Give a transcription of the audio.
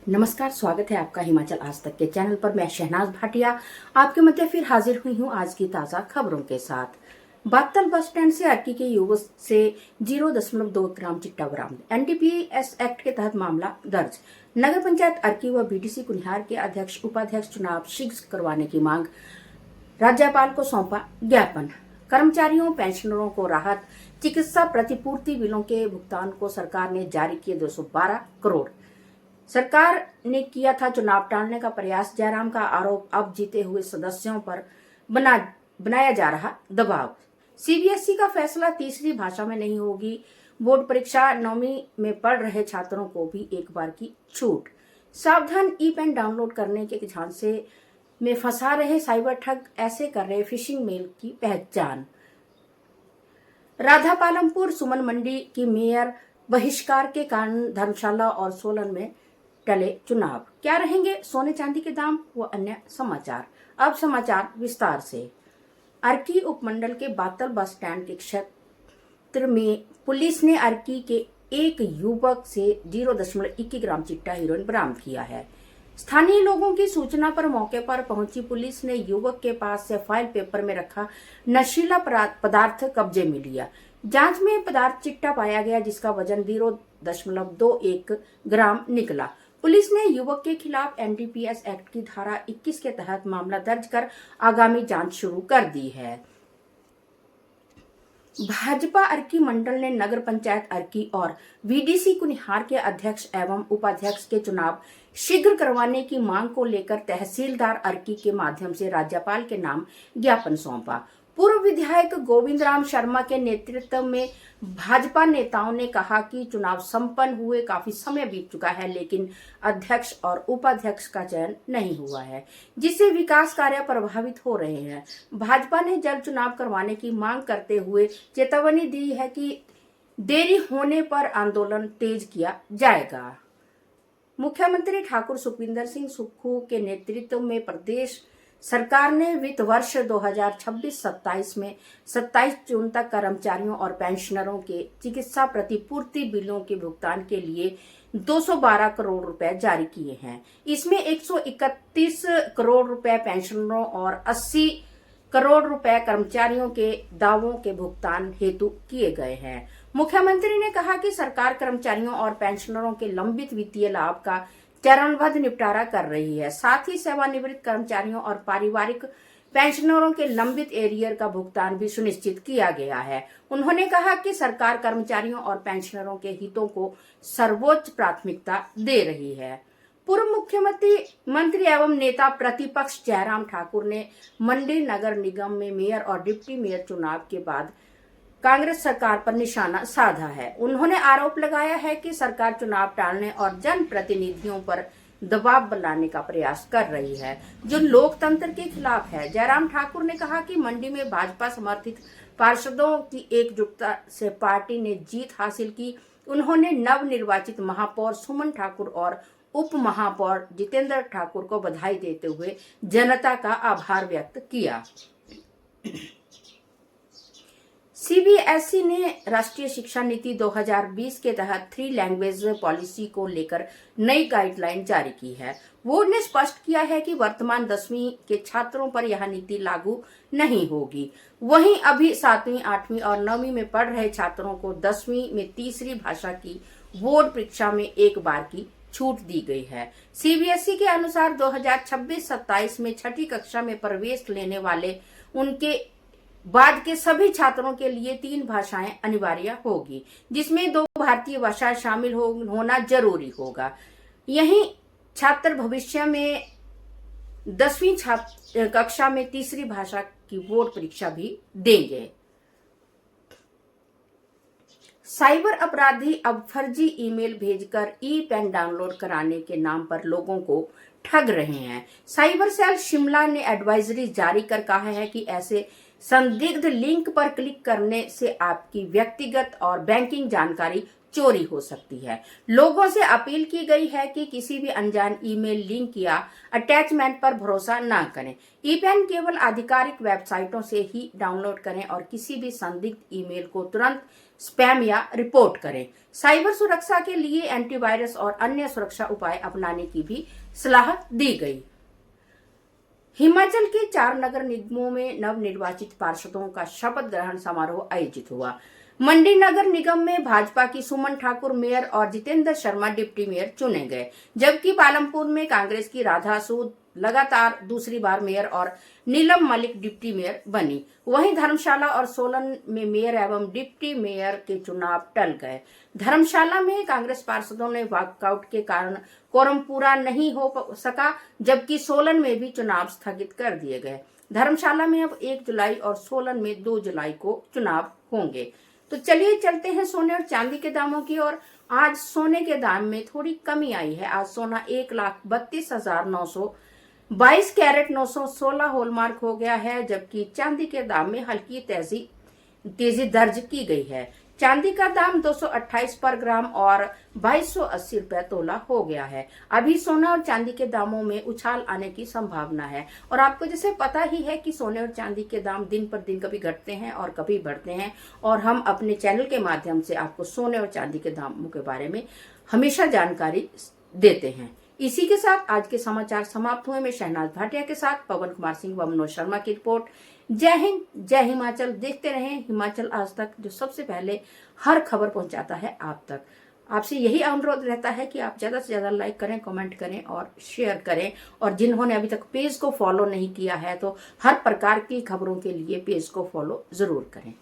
नमस्कार, स्वागत है आपका हिमाचल आज तक के चैनल पर। मैं शहनाज भाटिया आपके मध्य फिर हाजिर हुई हूं आज की ताजा खबरों के साथ। बात्तल बस स्टैंड से अर्की के युवक से 0.2 ग्राम चिट्टा बरामद। एनडीपीएस एक्ट के तहत मामला दर्ज। नगर पंचायत अर्की व बीडीसी कुनिहार के अध्यक्ष उपाध्यक्ष चुनाव शीघ्र करवाने की मांग, राज्यपाल को सौंपा ज्ञापन। कर्मचारियों पेंशनरों को राहत, चिकित्सा प्रतिपूर्ति बिलों के भुगतान को सरकार ने जारी किए 212 करोड़। सरकार ने किया था चुनाव टालने का प्रयास, जयराम का आरोप। अब जीते हुए सदस्यों पर बनाया जा रहा दबाव। सीबीएसई का फैसला, तीसरी भाषा में नहीं होगी बोर्ड परीक्षा। 9वीं में पढ़ रहे छात्रों को भी एक बार की छूट। सावधान, ई पेन डाउनलोड करने के झांसे में फंसा रहे साइबर ठग, ऐसे कर रहे फिशिंग मेल की पहचान। राधापालमपुर सुमन मंडी की मेयर बहिष्कार के कारण धर्मशाला और सोलन में टले चुनाव। क्या रहेंगे सोने चांदी के दाम व अन्य समाचार। अब समाचार विस्तार से। अर्की उपमंडल के बात्तल बस स्टैंड के क्षेत्र में पुलिस ने अर्की के एक युवक से 0.21 ग्राम चिट्टा हेरोइन बरामद किया है। स्थानीय लोगों की सूचना पर मौके पर पहुंची पुलिस ने युवक के पास से फाइल पेपर में रखा नशीला पदार्थ कब्जे में लिया। जांच में पदार्थ चिट्टा पाया गया, जिसका वजन 0.21 ग्राम निकला। पुलिस ने युवक के खिलाफ एनडीपीएस एक्ट की धारा 21 के तहत मामला दर्ज कर आगामी जांच शुरू कर दी है। भाजपा अर्की मंडल ने नगर पंचायत अर्की और बीडीसी कुनिहार के अध्यक्ष एवं उपाध्यक्ष के चुनाव शीघ्र करवाने की मांग को लेकर तहसीलदार अर्की के माध्यम से राज्यपाल के नाम ज्ञापन सौंपा। पूर्व विधायक गोविंद राम शर्मा के नेतृत्व में भाजपा नेताओं ने कहा कि चुनाव संपन्न हुए काफी समय बीत चुका है, लेकिन अध्यक्ष और उपाध्यक्ष का चयन नहीं हुआ है, जिससे विकास कार्य प्रभावित हो रहे हैं। भाजपा ने जल्द चुनाव करवाने की मांग करते हुए चेतावनी दी है कि देरी होने पर आंदोलन तेज किया जाएगा। मुख्यमंत्री ठाकुर सुखविंदर सिंह सुक्खू के नेतृत्व में प्रदेश सरकार ने वित्त वर्ष 2026-27 में 27 जून तक कर्मचारियों और पेंशनरों के चिकित्सा प्रतिपूर्ति बिलों के भुगतान के लिए 212 करोड़ रुपए जारी किए हैं। इसमें 131 करोड़ रुपए पेंशनरों और 80 करोड़ रुपए कर्मचारियों के दावों के भुगतान हेतु किए गए हैं। मुख्यमंत्री ने कहा कि सरकार कर्मचारियों और पेंशनरों के लंबित वित्तीय लाभ का चरणबद्ध निपटारा कर रही है। साथ ही सेवानिवृत्त कर्मचारियों और पारिवारिक पेंशनरों के लंबित एरियर का भुगतान भी सुनिश्चित किया गया है। उन्होंने कहा कि सरकार कर्मचारियों और पेंशनरों के हितों को सर्वोच्च प्राथमिकता दे रही है। पूर्व मुख्यमंत्री एवं नेता प्रतिपक्ष जयराम ठाकुर ने मंडी नगर निगम में मेयर और डिप्टी मेयर चुनाव के बाद कांग्रेस सरकार पर निशाना साधा है। उन्होंने आरोप लगाया है कि सरकार चुनाव टालने और जनप्रतिनिधियों पर दबाव बनाने का प्रयास कर रही है, जो लोकतंत्र के खिलाफ है। जयराम ठाकुर ने कहा कि मंडी में भाजपा समर्थित पार्षदों की एकजुटता से पार्टी ने जीत हासिल की। उन्होंने नव निर्वाचित महापौर सुमन ठाकुर और उप महापौर जितेंद्र ठाकुर को बधाई देते हुए जनता का आभार व्यक्त किया। सीबीएसई ने राष्ट्रीय शिक्षा नीति 2020 के तहत 3 लैंग्वेज पॉलिसी को लेकर नई गाइडलाइन जारी की है। बोर्ड ने स्पष्ट किया है कि वर्तमान 10वीं के छात्रों पर यह नीति लागू नहीं होगी। वहीं अभी 7वीं, 8वीं और 9वीं में पढ़ रहे छात्रों को 10वीं में तीसरी भाषा की बोर्ड परीक्षा में एक बार की छूट दी गई है। सीबीएसई के अनुसार 2026-27 में 6ठी कक्षा में प्रवेश लेने वाले उनके बाद के सभी छात्रों के लिए 3 भाषाएं अनिवार्य होगी, जिसमें 2 भारतीय भाषाएं शामिल होना जरूरी होगा। यहीं छात्र भविष्य में 10वीं कक्षा में तीसरी भाषा की बोर्ड परीक्षा भी देंगे। साइबर अपराधी अब फर्जी ईमेल भेजकर ई पेन डाउनलोड कराने के नाम पर लोगों को ठग रहे हैं। साइबर सेल शिमला ने एडवाइजरी जारी कर कहा है कि ऐसे संदिग्ध लिंक पर क्लिक करने से आपकी व्यक्तिगत और बैंकिंग जानकारी चोरी हो सकती है। लोगों से अपील की गई है कि किसी भी अनजान ईमेल लिंक या अटैचमेंट पर भरोसा न करें। ई पेन केवल आधिकारिक वेबसाइटों से ही डाउनलोड करें और किसी भी संदिग्ध ईमेल को तुरंत स्पैम या रिपोर्ट करें। साइबर सुरक्षा के लिए एंटीवायरस और अन्य सुरक्षा उपाय अपनाने की भी सलाह दी गई। हिमाचल के 4 नगर निगमों में नवनिर्वाचित पार्षदों का शपथ ग्रहण समारोह आयोजित हुआ। मंडी नगर निगम में भाजपा की सुमन ठाकुर मेयर और जितेंद्र शर्मा डिप्टी मेयर चुने गए, जबकि पालमपुर में कांग्रेस की राधा सूद लगातार दूसरी बार मेयर और नीलम मलिक डिप्टी मेयर बनी। वहीं धर्मशाला और सोलन में मेयर एवं डिप्टी मेयर के चुनाव टल गए। धर्मशाला में कांग्रेस पार्षदों ने वॉकआउट के कारण कोरम पूरा नहीं हो सका, जबकि सोलन में भी चुनाव स्थगित कर दिए गए। धर्मशाला में अब 1 जुलाई और सोलन में 2 जुलाई को चुनाव होंगे। तो चलिए चलते हैं सोने और चांदी के दामों की ओर। आज सोने के दाम में थोड़ी कमी आई है। आज सोना 1,32,922 कैरेट 916 हॉलमार्क हो गया है, जबकि चांदी के दाम में हल्की तेजी दर्ज की गई है। चांदी का दाम 228 पर ग्राम और 2280 रुपए तोला हो गया है। अभी सोना और चांदी के दामों में उछाल आने की संभावना है और आपको जैसे पता ही है कि सोने और चांदी के दाम दिन पर दिन कभी घटते हैं और कभी बढ़ते हैं, और हम अपने चैनल के माध्यम से आपको सोने और चांदी के दामों के बारे में हमेशा जानकारी देते हैं। इसी के साथ आज के समाचार समाप्त हुए। मैं शहनाज भाटिया के साथ पवन कुमार सिंह व मनोज शर्मा की रिपोर्ट। जय हिंद, जय हिमाचल। देखते रहें हिमाचल आज तक, जो सबसे पहले हर खबर पहुंचाता है आप तक। आपसे यही अनुरोध रहता है कि आप ज्यादा से ज्यादा लाइक करें, कमेंट करें और शेयर करें। और जिन्होंने अभी तक पेज को फॉलो नहीं किया है तो हर प्रकार की खबरों के लिए पेज को फॉलो जरूर करें।